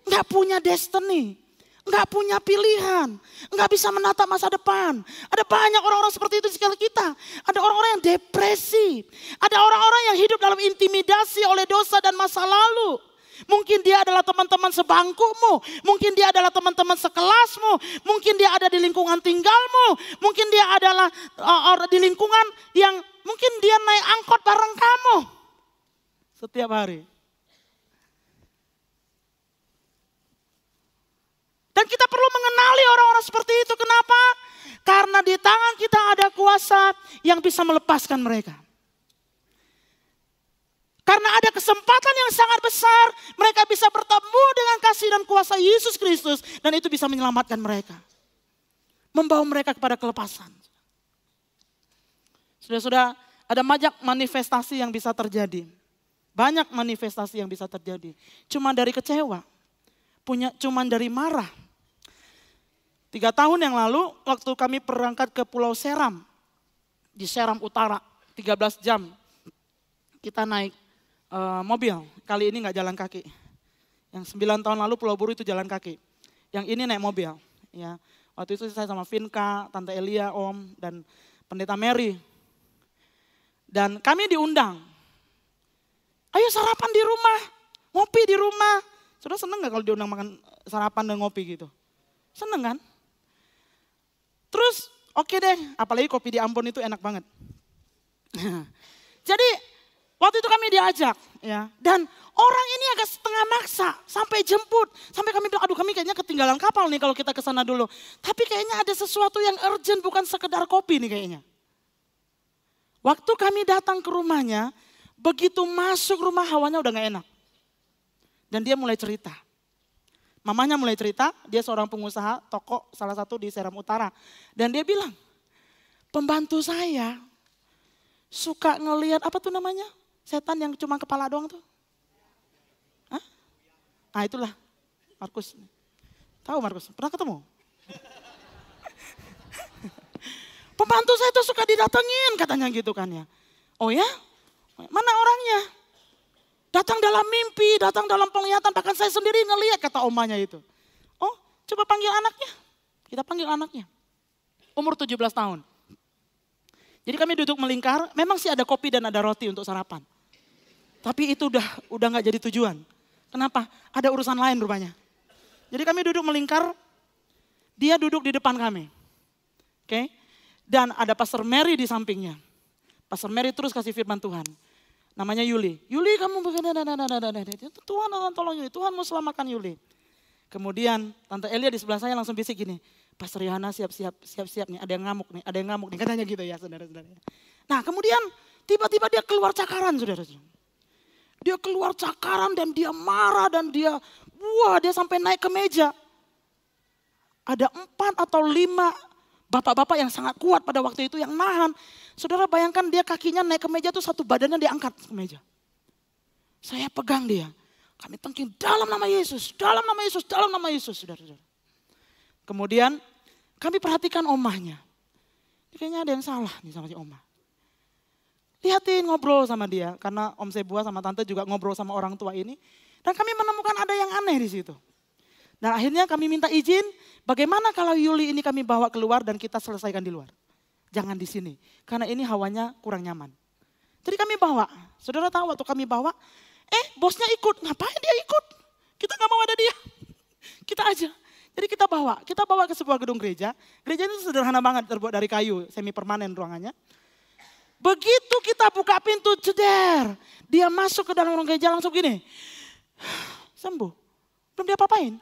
Enggak punya destiny. Enggak punya pilihan. Enggak bisa menatap masa depan. Ada banyak orang-orang seperti itu di sekitar kita. Ada orang-orang yang depresi. Ada orang-orang yang hidup dalam intimidasi oleh dosa dan masa lalu. Mungkin dia adalah teman-teman sebangkumu. Mungkin dia adalah teman-teman sekelasmu. Mungkin dia ada di lingkungan tinggalmu. Mungkin dia adalah di lingkungan yang mungkin dia naik angkot bareng kamu. Setiap hari. Dan kita perlu mengenali orang-orang seperti itu. Kenapa? Karena di tangan kita ada kuasa yang bisa melepaskan mereka. Karena ada kesempatan yang sangat besar, mereka bisa bertemu dengan kasih dan kuasa Yesus Kristus. Dan itu bisa menyelamatkan mereka. Membawa mereka kepada kelepasan. Sudah-sudah ada banyak manifestasi yang bisa terjadi. Banyak manifestasi yang bisa terjadi. Cuma dari kecewa. Cuma dari marah. 3 tahun yang lalu waktu kami berangkat ke Pulau Seram. Di Seram Utara, 13 jam. Kita naik mobil, kali ini nggak jalan kaki. Yang 9 tahun lalu Pulau Buru itu jalan kaki. Yang ini naik mobil. Ya, waktu itu saya sama Vinka, Tante Elia, Om, dan Pendeta Mary. Dan kami diundang. Ayo sarapan di rumah, ngopi di rumah. Sudah seneng nggak kalau diundang makan sarapan dan ngopi gitu? Seneng kan? Terus oke deh, apalagi kopi di Ambon itu enak banget. Jadi waktu itu kami diajak ya, dan orang ini agak setengah maksa sampai jemput, sampai kami bilang aduh kami kayaknya ketinggalan kapal nih kalau kita ke sana dulu. Tapi kayaknya ada sesuatu yang urgent bukan sekedar kopi nih kayaknya. Waktu kami datang ke rumahnya, begitu masuk rumah hawanya udah gak enak. Dan dia mulai cerita. Mamanya mulai cerita, dia seorang pengusaha toko salah satu di Seram Utara. Dan dia bilang, pembantu saya suka ngelihat apa tuh namanya? Setan yang cuma kepala doang tuh. Hah? Ah itulah Markus. Tahu Markus? Pernah ketemu? Pembantu saya tuh suka didatengin katanya gitu kan ya. Oh ya? Mana orangnya? Datang dalam mimpi, datang dalam penglihatan. Bahkan saya sendiri ngelihat kata omanya itu. coba panggil anaknya. Kita panggil anaknya. Umur 17 tahun. Jadi kami duduk melingkar, memang sih ada kopi dan ada roti untuk sarapan. Tapi itu udah gak jadi tujuan. Kenapa? Ada urusan lain rupanya. Jadi kami duduk melingkar, dia duduk di depan kami. Oke? Dan ada Pastor Mary di sampingnya. Pastor Mary terus kasih firman Tuhan. Namanya Yuli. Yuli kamu Tuhan tolong Yuli, Tuhan mau selamatkan Yuli. Kemudian Tante Elia di sebelah saya langsung bisik gini. Pastor Yohana siap-siap nih, ada yang ngamuk nih, katanya gitu ya saudara-saudara. Nah kemudian tiba-tiba dia keluar cakaran saudara-saudara. Dia keluar cakaran dan dia marah dan dia sampai naik ke meja. Ada 4 atau 5 bapak-bapak yang sangat kuat pada waktu itu yang nahan. Saudara bayangkan dia kakinya naik ke meja tuh satu badannya diangkat ke meja. Saya pegang dia. Kami tengking dalam nama Yesus, dalam nama Yesus, dalam nama Yesus saudara-saudara. Kemudian kami perhatikan omahnya. Kayaknya ada yang salah nih sama si omah. Lihatin ngobrol sama dia. Karena Om Sebua sama Tante juga ngobrol sama orang tua ini. Dan kami menemukan ada yang aneh di situ. Dan akhirnya kami minta izin. Bagaimana kalau Yuli ini kami bawa keluar dan kita selesaikan di luar. Jangan di sini. Karena ini hawanya kurang nyaman. Jadi kami bawa. Saudara tahu waktu kami bawa. Bosnya ikut. Ngapain dia ikut? Kita gak mau ada dia. Kita aja. Jadi kita bawa ke sebuah gedung gereja. Gereja itu sederhana banget, terbuat dari kayu, semi permanen ruangannya. Begitu kita buka pintu, ceder. Dia masuk ke dalam ruang gereja langsung gini. Sembuh. Belum dia apain.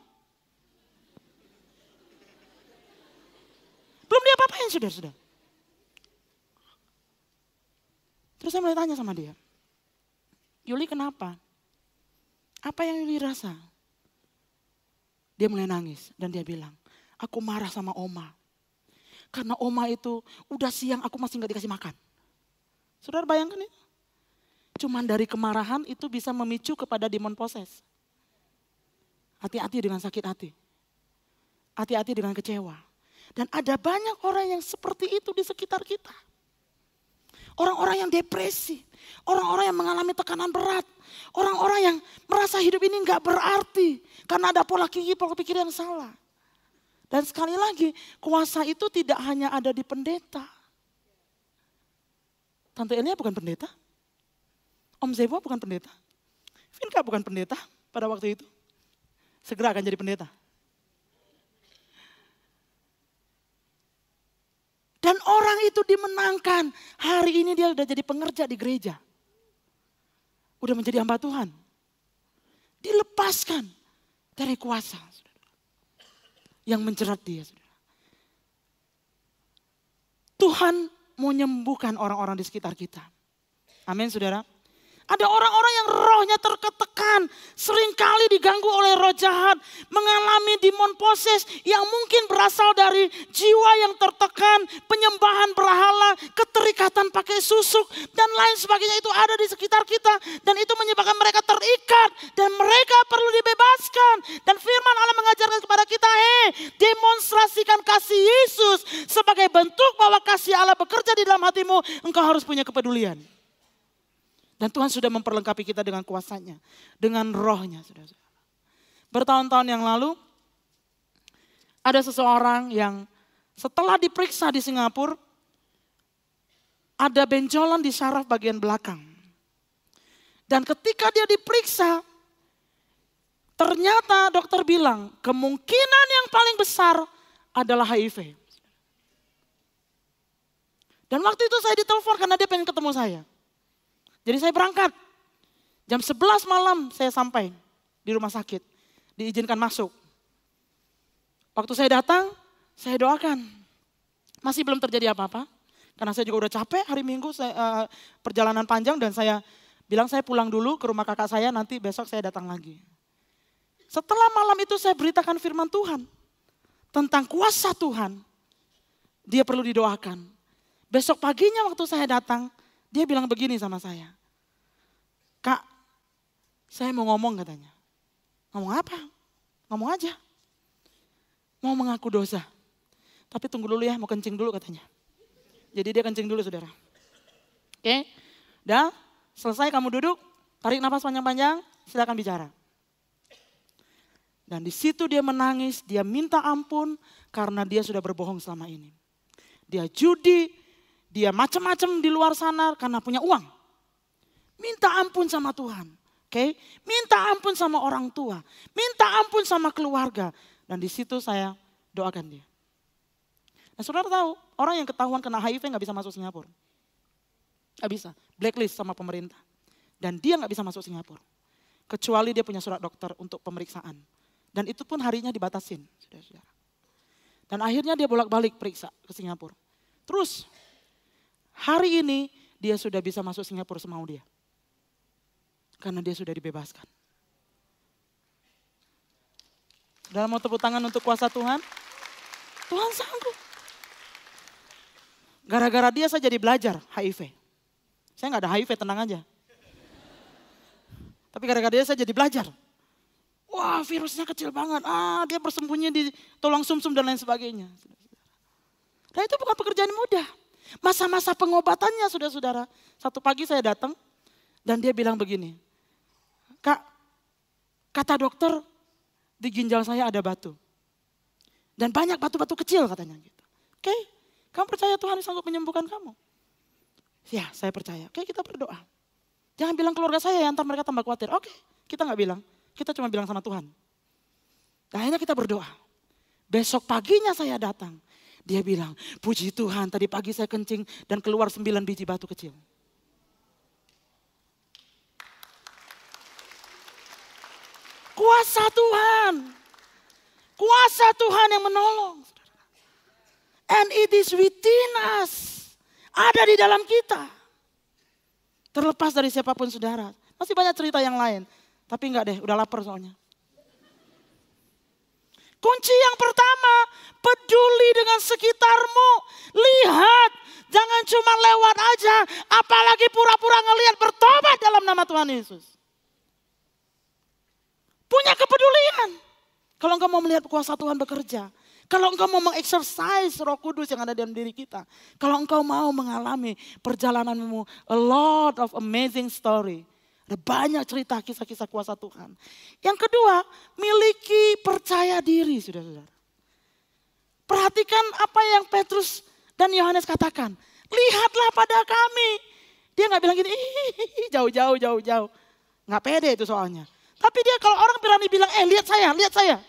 Belum dia apain saudara-saudara. Terus saya mulai tanya sama dia. Yuli kenapa? Apa yang Yuli rasa? Dia mulai nangis dan dia bilang, aku marah sama Oma. Karena Oma itu udah siang aku masih gak dikasih makan. Saudara bayangkan ya. Cuman dari kemarahan itu bisa memicu kepada demon poses. Hati-hati dengan sakit hati. Hati-hati dengan kecewa. Dan ada banyak orang yang seperti itu di sekitar kita. Orang-orang yang depresi, orang-orang yang mengalami tekanan berat, orang-orang yang merasa hidup ini gak berarti karena ada pola pikir yang salah. Dan sekali lagi, kuasa itu tidak hanya ada di pendeta. Tante Elia bukan pendeta, Om Zebo bukan pendeta, Vinka bukan pendeta pada waktu itu. Segera akan jadi pendeta. Dan orang itu dimenangkan. Hari ini dia udah jadi pengerja di gereja. Udah menjadi hamba Tuhan. Dilepaskan dari kuasa. Saudara, yang menjerat dia. Saudara. Tuhan mau menyembuhkan orang-orang di sekitar kita. Amin saudara. Ada orang-orang yang rohnya tertekan, seringkali diganggu oleh roh jahat, mengalami demon poses yang mungkin berasal dari jiwa yang tertekan, penyembahan berhala, keterikatan pakai susuk, dan lain sebagainya itu ada di sekitar kita. Dan itu menyebabkan mereka terikat dan mereka perlu dibebaskan. Dan firman Allah mengajarkan kepada kita, demonstrasikan kasih Yesus sebagai bentuk bahwa kasih Allah bekerja di dalam hatimu, engkau harus punya kepedulian. Dan Tuhan sudah memperlengkapi kita dengan kuasanya. Dengan rohnya. Saudara-saudara. Bertahun-tahun yang lalu. Ada seseorang yang setelah diperiksa di Singapura. Ada benjolan di syaraf bagian belakang. Dan ketika dia diperiksa. Ternyata dokter bilang. Kemungkinan yang paling besar adalah HIV. Dan waktu itu saya ditelepon karena dia pengen ketemu saya. Jadi saya berangkat, jam 11 malam saya sampai di rumah sakit, diizinkan masuk. Waktu saya datang, saya doakan. Masih belum terjadi apa-apa, karena saya juga udah capek hari Minggu, perjalanan panjang dan saya bilang saya pulang dulu ke rumah kakak saya, nanti besok saya datang lagi. Setelah malam itu saya beritakan firman Tuhan, tentang kuasa Tuhan, dia perlu didoakan. Besok paginya waktu saya datang, dia bilang begini sama saya. Kak, saya mau ngomong katanya. Ngomong apa? Ngomong aja. Mau mengaku dosa. Tapi tunggu dulu ya, mau kencing dulu katanya. Jadi dia kencing dulu saudara. Oke, udah selesai kamu duduk, tarik nafas panjang-panjang, silakan bicara. Dan di situ dia menangis, dia minta ampun karena dia sudah berbohong selama ini. Dia judi, dia macam-macam di luar sana karena punya uang. Minta ampun sama Tuhan. Oke? Minta ampun sama orang tua. Minta ampun sama keluarga. Dan di situ saya doakan dia. Nah, saudara tahu, orang yang ketahuan kena HIV gak bisa masuk Singapura. Gak bisa, blacklist sama pemerintah. Dan dia gak bisa masuk Singapura. Kecuali dia punya surat dokter untuk pemeriksaan. Dan itu pun harinya dibatasin, saudara-saudara. Dan akhirnya dia bolak-balik periksa ke Singapura. Terus, hari ini dia sudah bisa masuk Singapura semau dia. Karena dia sudah dibebaskan. Saudara mau tepuk tangan untuk kuasa Tuhan? Tuhan sanggup. Gara-gara dia saya jadi belajar HIV. Saya gak ada HIV, tenang aja. Tapi gara-gara dia saya jadi belajar. Wah, virusnya kecil banget. Dia bersembunyi di tulang sumsum dan lain sebagainya. Dan itu bukan pekerjaan mudah. Masa-masa pengobatannya, saudara-saudara. Satu pagi saya datang dan dia bilang begini. Kak, kata dokter di ginjal saya ada batu. Dan banyak batu-batu kecil katanya. Gitu. Oke, kamu percaya Tuhan sanggup menyembuhkan kamu? Ya, saya percaya. Oke, kita berdoa. Jangan bilang keluarga saya ya, ntar mereka tambah khawatir. Oke, kita gak bilang. Kita cuma bilang sama Tuhan. Dan akhirnya kita berdoa. Besok paginya saya datang. Dia bilang, puji Tuhan tadi pagi saya kencing dan keluar 9 biji batu kecil. Kuasa Tuhan. Kuasa Tuhan yang menolong. And it is within us. Ada di dalam kita. Terlepas dari siapapun saudara. Masih banyak cerita yang lain. Tapi enggak deh, udah lapar soalnya. Kunci yang pertama, peduli dengan sekitarmu. Lihat, jangan cuma lewat aja. Apalagi pura-pura ngelihat, bertobat dalam nama Tuhan Yesus. Punya kepedulian. Kalau engkau mau melihat kuasa Tuhan bekerja. Kalau engkau mau mengeksersis Roh Kudus yang ada dalam diri kita. Kalau engkau mau mengalami perjalananmu, a lot of amazing story. Ada banyak cerita kisah-kisah kuasa Tuhan. Yang kedua, miliki percaya diri, saudara-saudara. Perhatikan apa yang Petrus dan Yohanes katakan. Lihatlah pada kami. Dia gak bilang gini, jauh-jauh. Gak pede itu soalnya. Tapi dia kalau orang berani bilang, lihat saya.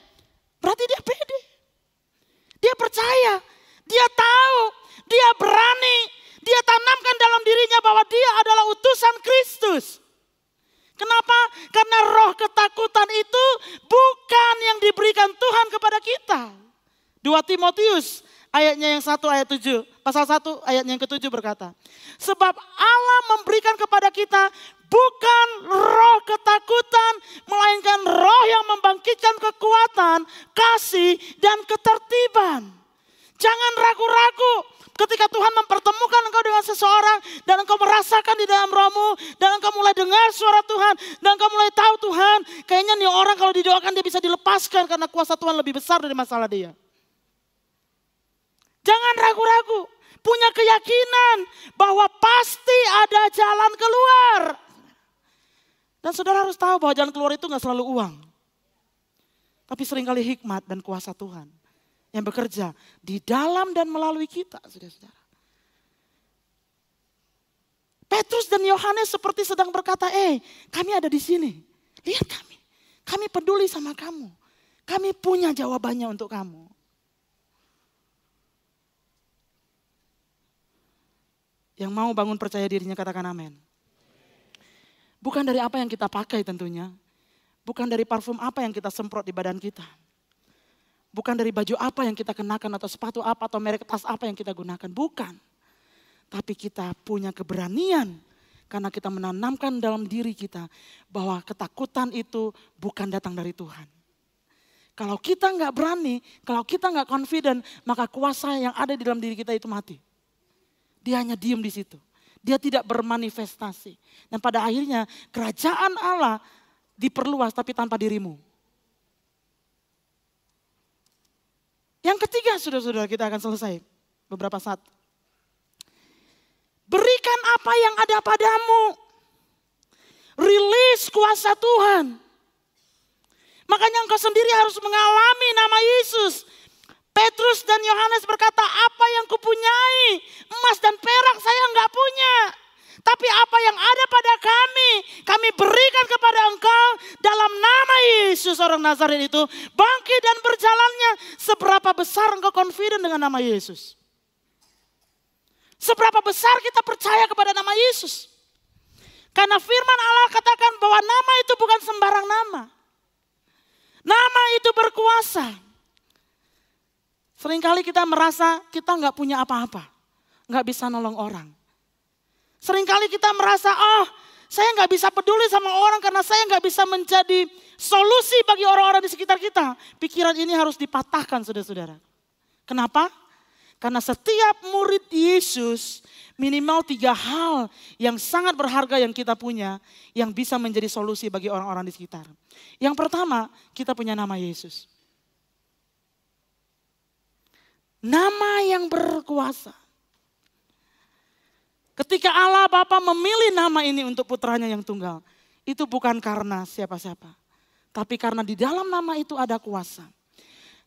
Berarti dia pede. Dia percaya, dia tahu, dia berani. Dia tanamkan dalam dirinya bahwa dia adalah utusan Kristus. Kenapa? Karena roh ketakutan itu bukan yang diberikan Tuhan kepada kita. 2 Timotius ayatnya yang 1 ayat 7. Pasal 1 ayatnya yang ke-7 berkata. Sebab Allah memberikan kepada kita bukan roh ketakutan. Melainkan roh yang membangkitkan kekuatan, kasih dan ketertiban. Jangan ragu-ragu. Ketika Tuhan mempertemukan engkau dengan seseorang dan engkau merasakan di dalam rohmu dan engkau mulai dengar suara Tuhan dan engkau mulai tahu Tuhan, kayaknya nih orang kalau didoakan dia bisa dilepaskan karena kuasa Tuhan lebih besar dari masalah dia. Jangan ragu-ragu, punya keyakinan bahwa pasti ada jalan keluar. Dan saudara harus tahu bahwa jalan keluar itu gak selalu uang. Tapi seringkali hikmat dan kuasa Tuhan yang bekerja di dalam dan melalui kita, saudara-saudara. Petrus dan Yohanes seperti sedang berkata, kami ada di sini. Lihat kami. Kami peduli sama kamu. Kami punya jawabannya untuk kamu. Yang mau bangun percaya dirinya katakan amin. Bukan dari apa yang kita pakai tentunya. Bukan dari parfum apa yang kita semprot di badan kita. Bukan dari baju apa yang kita kenakan atau sepatu apa atau merek tas apa yang kita gunakan. Bukan. Tapi kita punya keberanian karena kita menanamkan dalam diri kita bahwa ketakutan itu bukan datang dari Tuhan. Kalau kita nggak berani, kalau kita nggak confident, maka kuasa yang ada di dalam diri kita itu mati. Dia hanya diem di situ. Dia tidak bermanifestasi. Dan pada akhirnya kerajaan Allah diperluas tapi tanpa dirimu. Yang ketiga, saudara-saudara, kita akan selesai beberapa saat. Berikan apa yang ada padamu. Rilis kuasa Tuhan. Makanya engkau sendiri harus mengalami nama Yesus. Petrus dan Yohanes berkata, apa yang kupunyai, emas dan perak saya enggak punya. Tapi apa yang ada pada kami berikan kepada engkau dalam nama Yesus orang Nazaret itu. Bangkit dan berjalannya. Seberapa besar engkau confident dengan nama Yesus? Seberapa besar kita percaya kepada nama Yesus? Karena firman Allah katakan bahwa nama itu bukan sembarang nama. Nama itu berkuasa. Seringkali kita merasa kita nggak punya apa-apa. Nggak bisa nolong orang. Seringkali kita merasa, saya nggak bisa peduli sama orang karena saya nggak bisa menjadi solusi bagi orang-orang di sekitar kita. Pikiran ini harus dipatahkan saudara-saudara. Kenapa? Karena setiap murid Yesus minimal 3 hal yang sangat berharga yang kita punya. Yang bisa menjadi solusi bagi orang-orang di sekitar. Yang pertama, kita punya nama Yesus. Nama yang berkuasa. Ketika Allah Bapa memilih nama ini untuk putranya yang tunggal. Itu bukan karena siapa-siapa. Tapi karena di dalam nama itu ada kuasa.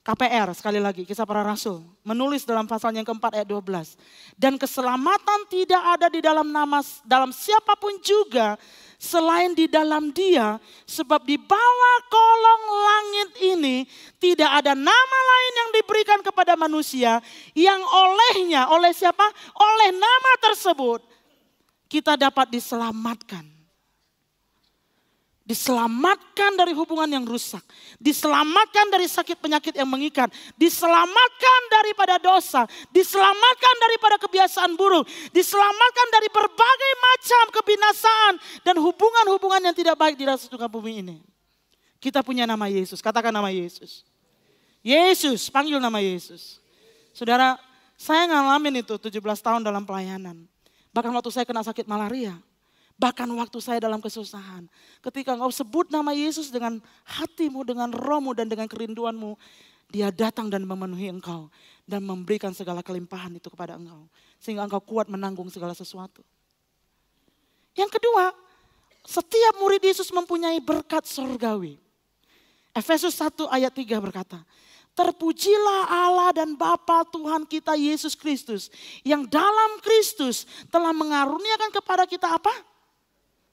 KPR sekali lagi, Kisah Para Rasul. Menulis dalam pasal yang keempat ayat 12. Dan keselamatan tidak ada di dalam siapapun juga selain di dalam Dia, sebab di bawah kolong langit ini tidak ada nama lain yang diberikan kepada manusia yang olehnya, oleh siapa? Oleh nama tersebut kita dapat diselamatkan. Diselamatkan dari hubungan yang rusak. Diselamatkan dari sakit penyakit yang mengikat. Diselamatkan daripada dosa. Diselamatkan daripada kebiasaan buruk. Diselamatkan dari berbagai macam kebinasaan. Dan hubungan-hubungan yang tidak baik di atas muka bumi ini. Kita punya nama Yesus. Katakan nama Yesus. Yesus, panggil nama Yesus. Saudara, saya ngalamin itu 17 tahun dalam pelayanan. Bahkan waktu saya kena sakit malaria. Bahkan waktu saya dalam kesusahan. Ketika engkau sebut nama Yesus dengan hatimu, dengan rohmu dan dengan kerinduanmu. Dia datang dan memenuhi engkau. Dan memberikan segala kelimpahan itu kepada engkau. Sehingga engkau kuat menanggung segala sesuatu. Yang kedua, setiap murid Yesus mempunyai berkat sorgawi. Efesus 1 ayat 3 berkata. Terpujilah Allah dan Bapa Tuhan kita Yesus Kristus. Yang dalam Kristus telah mengaruniakan kepada kita apa?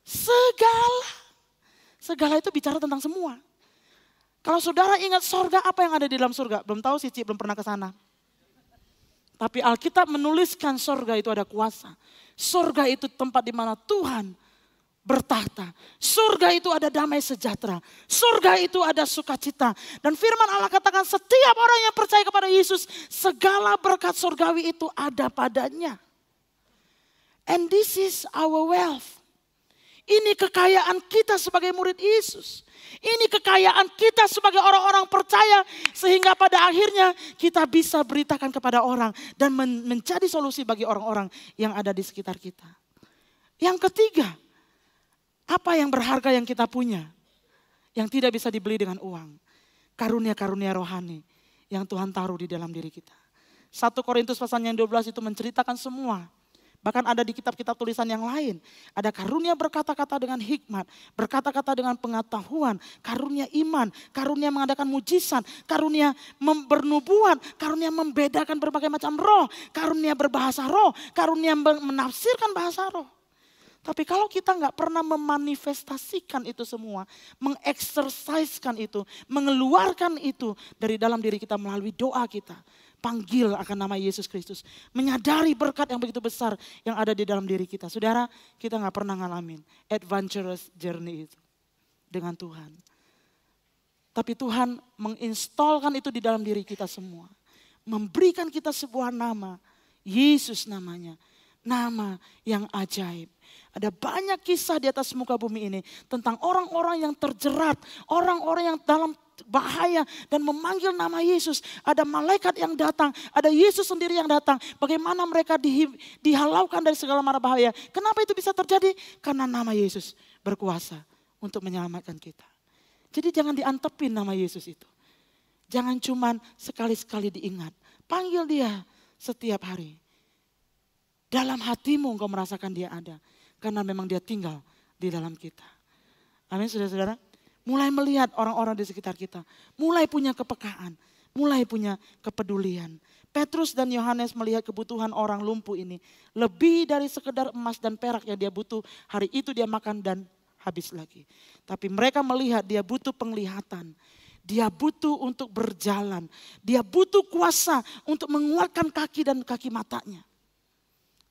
Segala. Segala itu bicara tentang semua. Kalau saudara ingat sorga, apa yang ada di dalam surga? Belum tahu sih, belum pernah ke sana. Tapi Alkitab menuliskan sorga itu ada kuasa. Sorga itu tempat di mana Tuhan bertahta. Surga itu ada damai sejahtera. Surga itu ada sukacita. Dan firman Allah katakan setiap orang yang percaya kepada Yesus, segala berkat surgawi itu ada padanya. And this is our wealth. Ini kekayaan kita sebagai murid Yesus. Ini kekayaan kita sebagai orang-orang percaya. Sehingga pada akhirnya kita bisa beritakan kepada orang. Dan menjadi solusi bagi orang-orang yang ada di sekitar kita. Yang ketiga. Apa yang berharga yang kita punya. Yang tidak bisa dibeli dengan uang. Karunia-karunia rohani. Yang Tuhan taruh di dalam diri kita. 1 Korintus pasal yang 12 itu menceritakan semua. Bahkan ada di kitab-kitab tulisan yang lain. Ada karunia berkata-kata dengan hikmat. Berkata-kata dengan pengetahuan. Karunia iman. Karunia mengadakan mujizat. Karunia bernubuat. Karunia membedakan berbagai macam roh. Karunia berbahasa roh. Karunia menafsirkan bahasa roh. Tapi kalau kita nggak pernah memanifestasikan itu semua. Mengeksersiskan itu. Mengeluarkan itu dari dalam diri kita melalui doa kita. Panggil akan nama Yesus Kristus. Menyadari berkat yang begitu besar yang ada di dalam diri kita. Saudara, kita gak pernah ngalamin adventurous journey itu dengan Tuhan. Tapi Tuhan menginstalkan itu di dalam diri kita semua. Memberikan kita sebuah nama. Yesus namanya. Nama yang ajaib. Ada banyak kisah di atas muka bumi ini. Tentang orang-orang yang terjerat. Orang-orang yang dalam bahaya dan memanggil nama Yesus. Ada malaikat yang datang, ada Yesus sendiri yang datang. Bagaimana mereka dihalaukan dari segala mara bahaya. Kenapa itu bisa terjadi? Karena nama Yesus berkuasa untuk menyelamatkan kita. Jadi jangan diantepin nama Yesus itu. Jangan cuman sekali-sekali diingat. Panggil dia setiap hari. Dalam hatimu engkau merasakan dia ada. Karena memang dia tinggal di dalam kita. Amin saudara-saudara. Mulai melihat orang-orang di sekitar kita. Mulai punya kepekaan. Mulai punya kepedulian. Petrus dan Yohanes melihat kebutuhan orang lumpuh ini. Lebih dari sekedar emas dan perak yang dia butuh. Hari itu dia makan dan habis lagi. Tapi mereka melihat dia butuh penglihatan. Dia butuh untuk berjalan. Dia butuh kuasa untuk menguatkan kaki dan kaki matanya.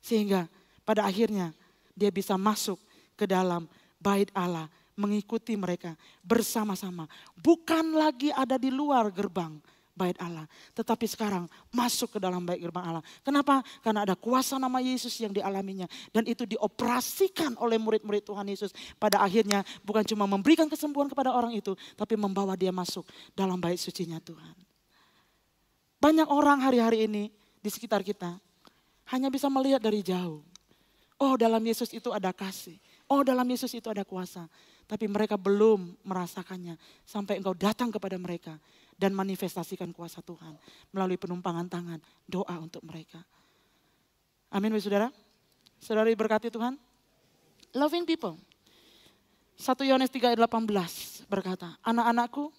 Sehingga pada akhirnya dia bisa masuk ke dalam bait Allah. Mengikuti mereka bersama-sama. Bukan lagi ada di luar gerbang bait Allah. Tetapi sekarang masuk ke dalam bait gerbang Allah. Kenapa? Karena ada kuasa nama Yesus yang dialaminya. Dan itu dioperasikan oleh murid-murid Tuhan Yesus. Pada akhirnya bukan cuma memberikan kesembuhan kepada orang itu. Tapi membawa dia masuk dalam bait sucinya Tuhan. Banyak orang hari-hari ini di sekitar kita hanya bisa melihat dari jauh. Oh, dalam Yesus itu ada kasih. Oh, dalam Yesus itu ada kuasa. Tapi mereka belum merasakannya sampai engkau datang kepada mereka dan manifestasikan kuasa Tuhan melalui penumpangan tangan, doa untuk mereka. Amin, saudara. Saudara diberkati Tuhan. Loving people. 1 Yohanes 3 ayat 18 berkata, anak-anakku,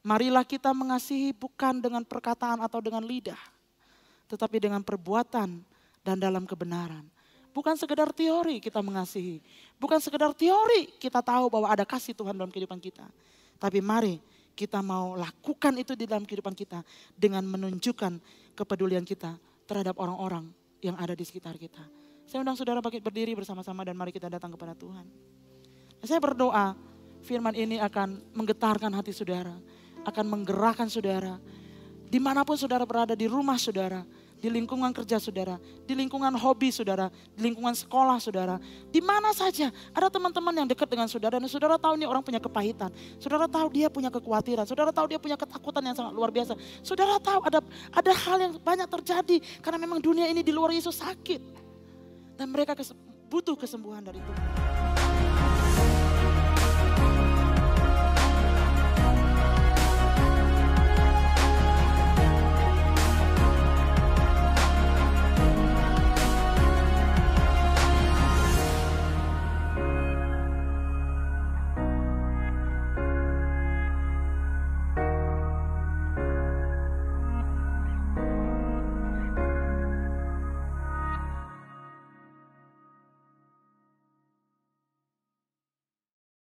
marilah kita mengasihi bukan dengan perkataan atau dengan lidah, tetapi dengan perbuatan dan dalam kebenaran. Bukan sekedar teori kita mengasihi. Bukan sekedar teori kita tahu bahwa ada kasih Tuhan dalam kehidupan kita. Tapi mari kita mau lakukan itu di dalam kehidupan kita. Dengan menunjukkan kepedulian kita terhadap orang-orang yang ada di sekitar kita. Saya undang saudara bangkit berdiri bersama-sama dan mari kita datang kepada Tuhan. Saya berdoa firman ini akan menggetarkan hati saudara. Akan menggerakkan saudara. Dimanapun saudara berada, di rumah saudara. Di lingkungan kerja saudara, di lingkungan hobi saudara, di lingkungan sekolah saudara. Di mana saja ada teman-teman yang dekat dengan saudara dan saudara tahu ini orang punya kepahitan. Saudara tahu dia punya kekhawatiran, saudara tahu dia punya ketakutan yang sangat luar biasa. Saudara tahu ada hal yang banyak terjadi karena memang dunia ini di luar Yesus sakit. Dan mereka butuh kesembuhan dari Tuhan.